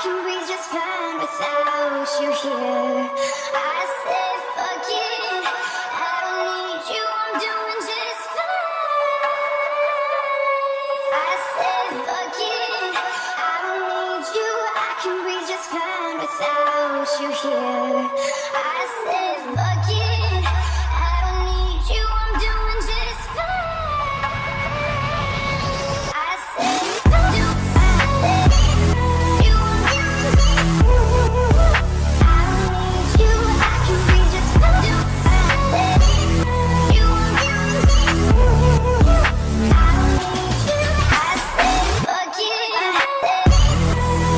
can breathe just fine without you here. I say fuck it, I don't need you, I'm doing just fine. I say fuck it, I don't need you, I can breathe just fine without you here. I say fuck it, I don't need you, I'm doing just fine. I say fuck you, you, I'm doing just fine. I don't need you, I can breathe just fine. You, I'm doing just fine. I don't need you, I say fuck it.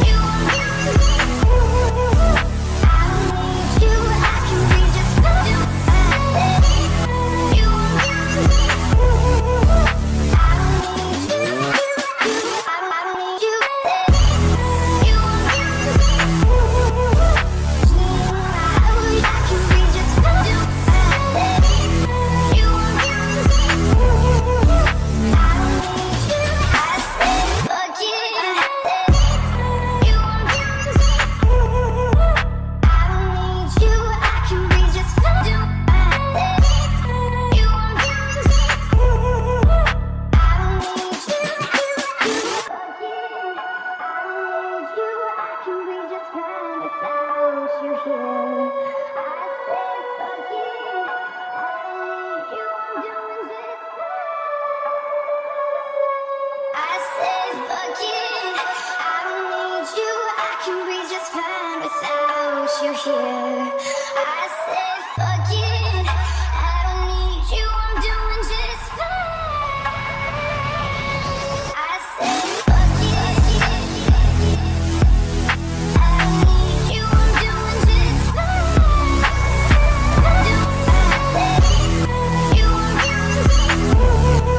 You, I'm doing just fine. I don't need you, I can breathe just fine. You, I'm doing just fine. I don't need you, I don't need you. You, I'm doing just fine. I can breathe just fine. You, I'm doing just fine. I don't need you, I say fuck it. You, I'm doing just fine. I don't need you, I can breathe just fine. You, I'm doing just fine. I don't need you, I can breathe just fine without you here. I say fuck it, I don't need you, I'm doing just fine. I say fuck it, I don't need you, I can breathe just fine without you here. I say